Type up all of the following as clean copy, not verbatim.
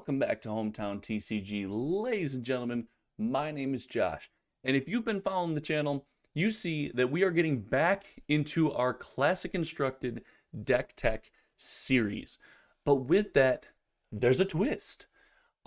welcome back to Hometown TCG. Ladies and gentlemen, my name is Josh, and if you've been following the channel, you see that we are getting back into our Classic Constructed Deck Tech series. But with that, there's a twist.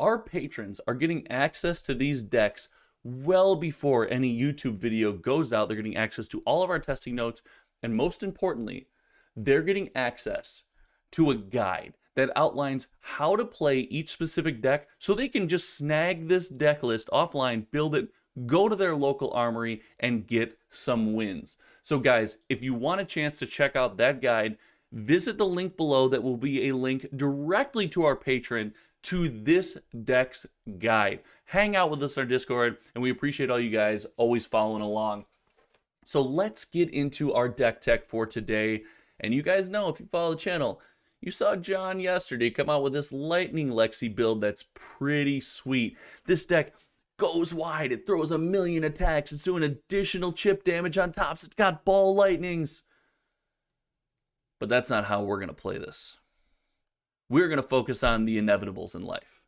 Our patrons are getting access to these decks well before any YouTube video goes out. They're getting access to all of our testing notes, and most importantly, they're getting access to a guide that outlines how to play each specific deck so they can just snag this deck list offline, build it, go to their local armory, and get some wins. So guys, if you want a chance to check out that guide, visit the link below. That will be a link directly to our Patreon to this deck's guide. Hang out with us on our Discord, and we appreciate all you guys always following along. So let's get into our deck tech for today. And you guys know, if you follow the channel, you saw John yesterday come out with this Lightning Lexi build that's pretty sweet. This deck goes wide, it throws 1,000,000 attacks, it's doing additional chip damage on top, it's got ball lightnings. But that's not how we're going to play this. We're going to focus on the inevitables in life.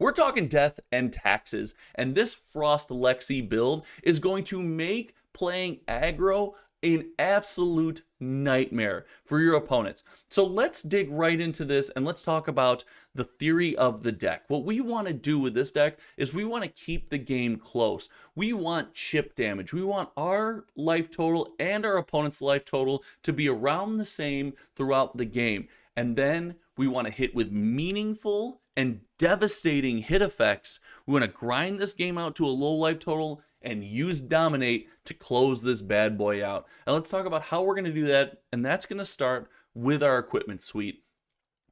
We're talking death and taxes, and this Frost Lexi build is going to make playing aggro an absolute nightmare for your opponents. So let's dig right into this and let's talk about the theory of the deck. What we want to do with this deck is we want to keep the game close. We want chip damage. We want our life total and our opponent's life total to be around the same throughout the game. And then we want to hit with meaningful and devastating hit effects. We want to grind this game out to a low life total and use Dominate to close this bad boy out. And let's talk about how we're going to do that, and that's going to start with our equipment suite.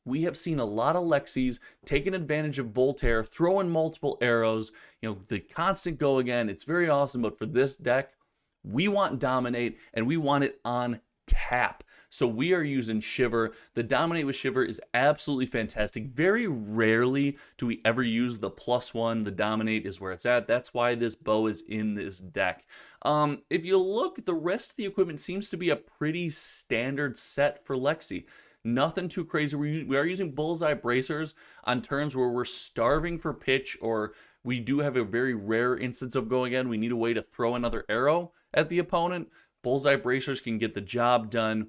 We have seen a lot of Lexis taking advantage of Voltaire, throwing multiple arrows, the constant go again. It's very awesome, but for this deck, we want Dominate, and we want it on tap. So we are using Shiver. The Dominate with Shiver is absolutely fantastic. Very rarely do we ever use the +1. The Dominate is where it's at. That's why this bow is in this deck. If you look, the rest of the equipment seems to be a pretty standard set for Lexi. Nothing too crazy. We are using Bullseye Bracers on turns where we're starving for pitch, or we do have a very rare instance of going in. We need a way to throw another arrow at the opponent. Bullseye Bracers can get the job done.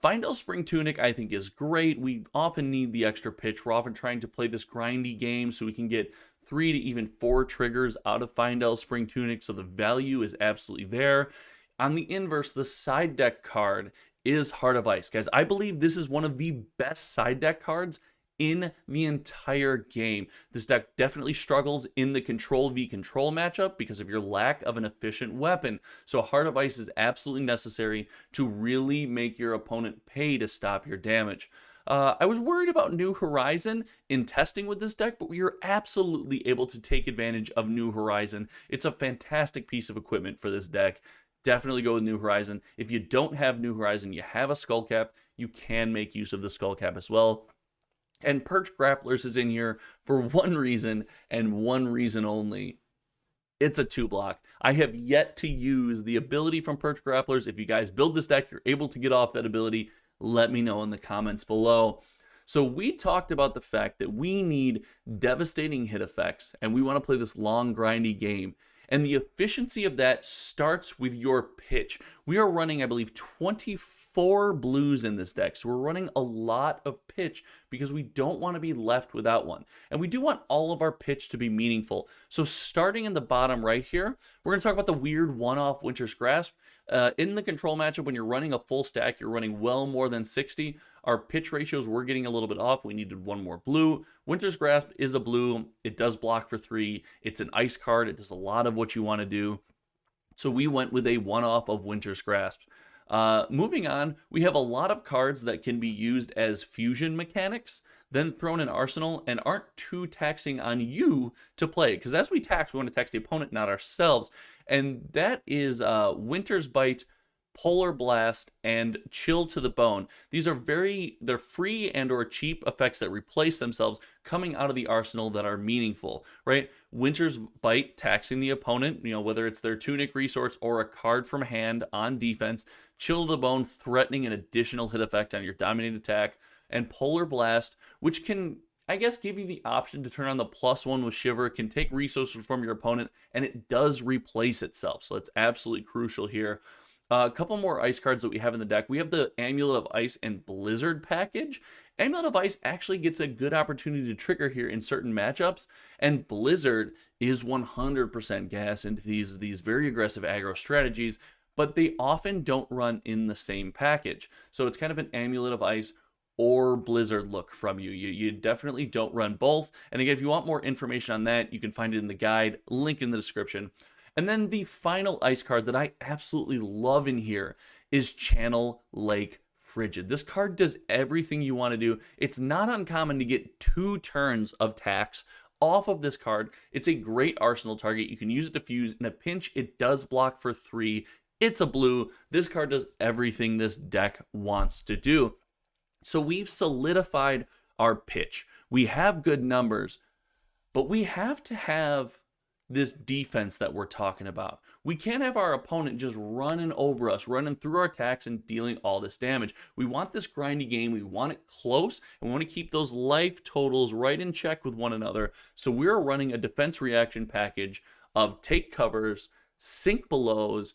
Findell Spring Tunic, I think, is great. We often need the extra pitch. We're often trying to play this grindy game so we can get 3 to even 4 triggers out of Findell Spring Tunic, so the value is absolutely there. On the inverse, the side deck card is Heart of Ice. Guys, I believe this is one of the best side deck cards in the entire game. This deck definitely struggles in the Control v Control matchup because of your lack of an efficient weapon. So Heart of Ice is absolutely necessary to really make your opponent pay to stop your damage. I was worried about New Horizon in testing with this deck, but we are absolutely able to take advantage of New Horizon. It's a fantastic piece of equipment for this deck. Definitely go with New Horizon. If you don't have New Horizon, you have a Skullcap, you can make use of the Skullcap as well. And Perch Grapplers is in here for one reason and one reason only. It's a 2-block. I have yet to use the ability from Perch Grapplers. If you guys build this deck, you're able to get off that ability, let me know in the comments below. So we talked about the fact that we need devastating hit effects, and we want to play this long, grindy game. And the efficiency of that starts with your pitch. We are running, I believe, 24 blues in this deck. So we're running a lot of pitch because we don't want to be left without one. And we do want all of our pitch to be meaningful. So starting in the bottom right here, we're going to talk about the weird one-off Winter's Grasp. In the control matchup, when you're running a full stack, you're running well more than 60. Our pitch ratios were getting a little bit off. We needed one more blue. Winter's Grasp is a blue. It does block for 3. It's an ice card. It does a lot of what you want to do. So we went with a one-off of Winter's Grasp. Moving on, we have a lot of cards that can be used as fusion mechanics, then thrown in Arsenal, and aren't too taxing on you to play. Because as we tax, we want to tax the opponent, not ourselves. And that is Winter's Bite, Polar Blast, and Chill to the Bone. These are they're free and or cheap effects that replace themselves coming out of the arsenal that are meaningful, right? Winter's Bite taxing the opponent, whether it's their Tunic resource or a card from hand on defense. Chill to the Bone threatening an additional hit effect on your dominated attack. And Polar Blast, which can I guess, give you the option to turn on the +1 with Shiver. It can take resources from your opponent, and it does replace itself. So it's absolutely crucial here. A couple more ice cards that we have in the deck. We have the Amulet of Ice and Blizzard package. Amulet of Ice actually gets a good opportunity to trigger here in certain matchups, and Blizzard is 100% gas into these very aggressive aggro strategies, but they often don't run in the same package. So it's kind of an Amulet of Ice or Blizzard look from you. You definitely don't run both. And again, if you want more information on that, you can find it in the guide, link in the description. And then the final ice card that I absolutely love in here is Channel Lake Frigid. This card does everything you want to do. It's not uncommon to get 2 turns of tax off of this card. It's a great arsenal target. You can use it to fuse. In a pinch, it does block for 3. It's a blue. This card does everything this deck wants to do. So we've solidified our pitch. We have good numbers, but we have to have this defense that we're talking about. We can't have our opponent just running over us, running through our attacks and dealing all this damage. We want this grindy game. We want it close, and we want to keep those life totals right in check with one another. So we're running a defense reaction package of take covers, sink belows,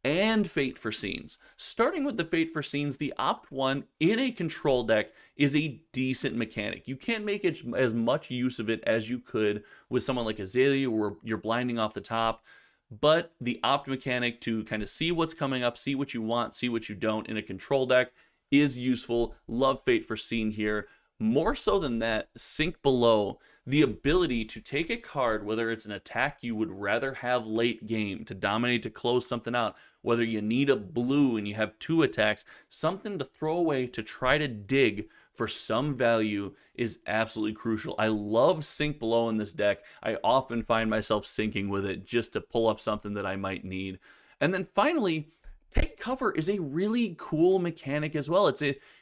and Fate for Scenes. Starting with the Fate for Scenes, the Opt 1 in a control deck is a decent mechanic. You can't make it as much use of it as you could with someone like Azalea, where you're blinding off the top, but the Opt mechanic to kind of see what's coming up, see what you want, see what you don't in a control deck is useful. Love Fate for Scene here. More so than that, Sink Below, the ability to take a card, whether it's an attack you would rather have late game to dominate, to close something out, whether you need a blue and you have 2 attacks, something to throw away to try to dig for some value is absolutely crucial. I love Sink Below in this deck. I often find myself sinking with it just to pull up something that I might need. And then finally, Take Cover is a really cool mechanic as well.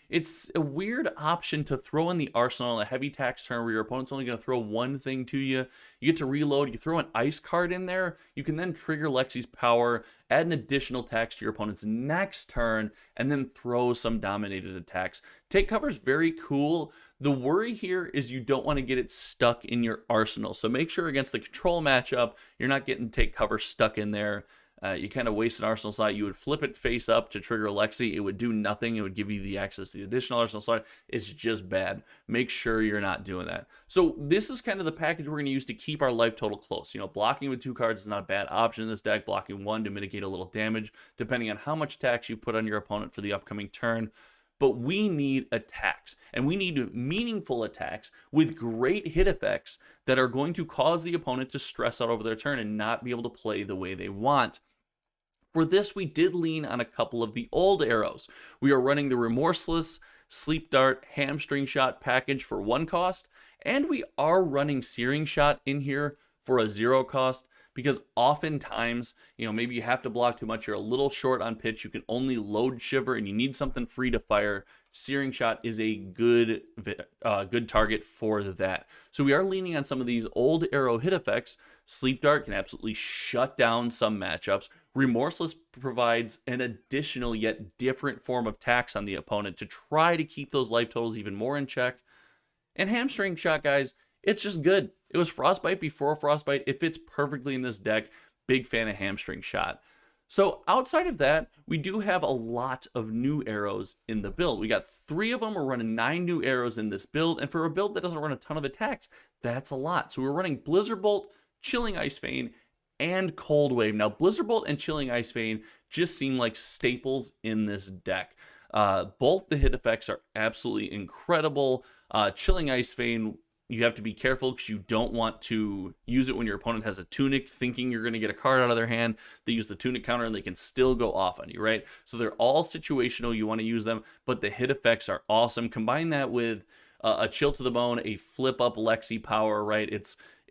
It's a weird option to throw in the arsenal on a heavy tax turn where your opponent's only going to throw one thing to you. You get to reload. You throw an ice card in there. You can then trigger Lexi's power, add an additional tax to your opponent's next turn, and then throw some dominated attacks. Take Cover is very cool. The worry here is you don't want to get it stuck in your arsenal. So make sure against the control matchup, you're not getting Take Cover stuck in there. You kind of waste an arsenal slot. You would flip it face up to trigger Lexi. It would do nothing. It would give you the access to the additional arsenal slot. It's just bad. Make sure you're not doing that. So this is kind of the package we're going to use to keep our life total close. You know, blocking with 2 cards is not a bad option in this deck. Blocking 1 to mitigate a little damage, depending on how much tax you put on your opponent for the upcoming turn. But we need attacks, and we need meaningful attacks with great hit effects that are going to cause the opponent to stress out over their turn and not be able to play the way they want. For this, we did lean on a couple of the old arrows. We are running the Remorseless, Sleep Dart, Hamstring Shot package for 1 cost, and we are running Searing Shot in here for a 0 cost, because oftentimes, you know, maybe you have to block too much, you're a little short on pitch, you can only load Shiver, and you need something free to fire. Searing Shot is a good target for that. So we are leaning on some of these old arrow hit effects. Sleep Dart can absolutely shut down some matchups. Remorseless provides an additional yet different form of tax on the opponent to try to keep those life totals even more in check. And Hamstring Shot, guys, it's just good. It was Frostbite before Frostbite. It fits perfectly in this deck. Big fan of Hamstring Shot. So outside of that, we do have a lot of new arrows in the build. We got 3 of them. We're running 9 new arrows in this build. And for a build that doesn't run a ton of attacks, that's a lot. So we're running Blizzard Bolt, Chilling Ice Vein, and Cold Wave. Now, Blizzard Bolt and Chilling Ice Vein just seem like staples in this deck. Both the hit effects are absolutely incredible. Chilling Ice Vein, you have to be careful because you don't want to use it when your opponent has a Tunic, thinking you're going to get a card out of their hand. They use the Tunic counter and they can still go off on you, right? So they're all situational. You want to use them, but the hit effects are awesome. Combine that with a Chill to the Bone, a flip up Lexi power, right?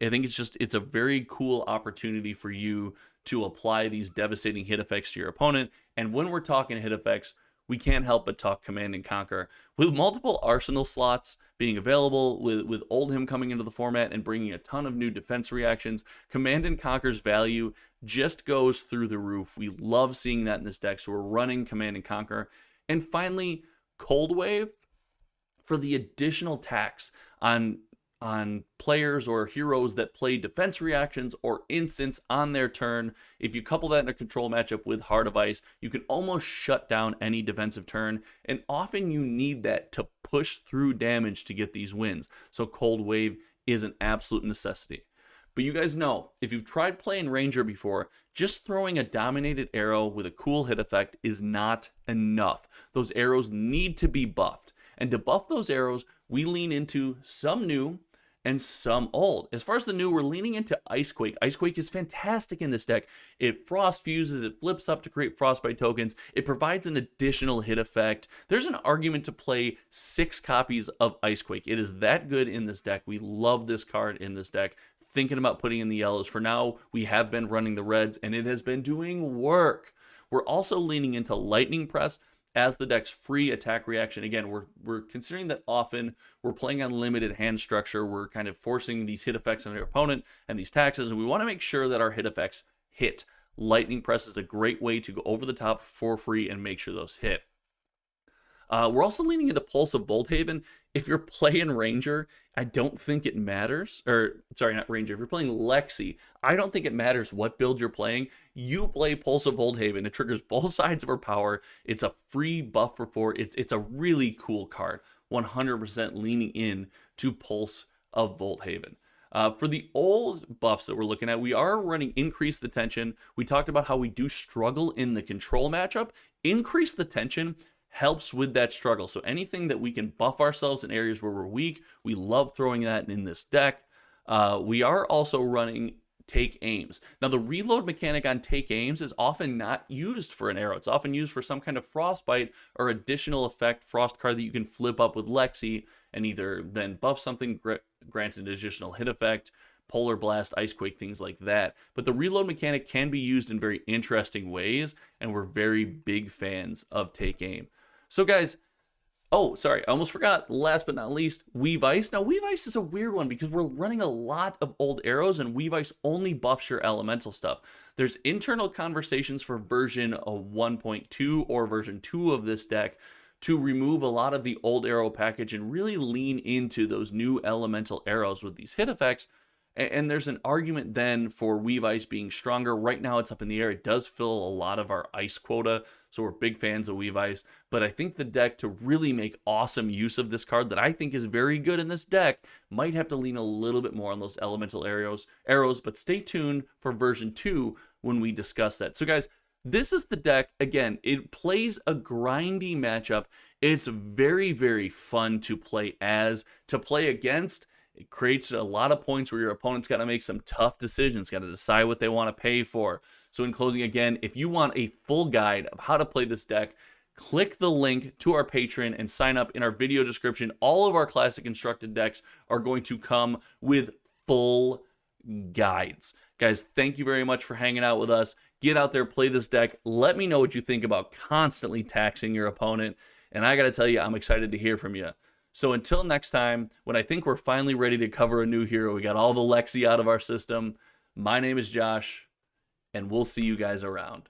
I think it's a very cool opportunity for you to apply these devastating hit effects to your opponent. And when we're talking hit effects, we can't help but talk Command and Conquer. With multiple arsenal slots being available, with Oldhim coming into the format and bringing a ton of new defense reactions, Command and Conquer's value just goes through the roof. We love seeing that in this deck, so we're running Command and Conquer. And finally, Cold Wave, for the additional tax on players or heroes that play defense reactions or instants on their turn. If you couple that in a control matchup with Heart of Ice, you can almost shut down any defensive turn, and often you need that to push through damage to get these wins. So Cold Wave is an absolute necessity. But you guys know, if you've tried playing Ranger before, just throwing a dominated arrow with a cool hit effect is not enough. Those arrows need to be buffed. And to buff those arrows, we lean into some new and some old. As far as the new, we're leaning into Icequake. Icequake is fantastic in this deck. It frost fuses, it flips up to create frostbite tokens. It provides an additional hit effect. There's an argument to play 6 copies of Icequake. It is that good in this deck. We love this card in this deck. Thinking about putting in the yellows. For now, we have been running the reds, and it has been doing work. We're also leaning into Lightning Press as the deck's free attack reaction. Again, we're considering that often we're playing on limited hand structure. We're kind of forcing these hit effects on our opponent and these taxes, and we want to make sure that our hit effects hit. Lightning Press is a great way to go over the top for free and make sure those hit. We're also leaning into Pulse of Volthaven. If you're playing Ranger, I don't think it matters. Or, sorry, not Ranger. If you're playing Lexi, I don't think it matters what build you're playing. You play Pulse of Volthaven. It triggers both sides of her power. It's a free buff for 4. It's a really cool card. 100% leaning in to Pulse of Volthaven. For the old buffs that we're looking at, we are running Increase the Tension. We talked about how we do struggle in the control matchup. Increase the Tension helps with that struggle. So anything that we can buff ourselves in areas where we're weak, we love throwing that in this deck. We are also running Take Aims. Now, the reload mechanic on Take Aims is often not used for an arrow. It's often used for some kind of frostbite or additional effect frost card that you can flip up with Lexi and either then buff something, grant an additional hit effect, Polar Blast, Icequake, things like that. But the reload mechanic can be used in very interesting ways, and we're very big fans of Take Aim. So guys, oh, sorry, I almost forgot, last but not least, Weave Ice. Now, Weave Ice is a weird one because we're running a lot of old arrows, and Weave Ice only buffs your elemental stuff. There's internal conversations for version 1.2 or version 2 of this deck to remove a lot of the old arrow package and really lean into those new elemental arrows with these hit effects. And there's an argument then for Weave Ice being stronger. Right now it's up in the air. It does fill a lot of our ice quota, so we're big fans of Weave Ice. But I think the deck, to really make awesome use of this card that I think is very good in this deck, might have to lean a little bit more on those elemental arrows. But stay tuned for version 2 when we discuss that. So guys, this is the deck. Again, it plays a grindy matchup. It's very, very fun to play as, to play against. It creates a lot of points where your opponent's got to make some tough decisions, got to decide what they want to pay for. So in closing, again, if you want a full guide of how to play this deck, click the link to our Patreon and sign up in our video description. All of our classic constructed decks are going to come with full guides. Guys, thank you very much for hanging out with us. Get out there, play this deck. Let me know what you think about constantly taxing your opponent. And I got to tell you, I'm excited to hear from you. So until next time, when I think we're finally ready to cover a new hero, we got all the Lexi out of our system. My name is Josh, and we'll see you guys around.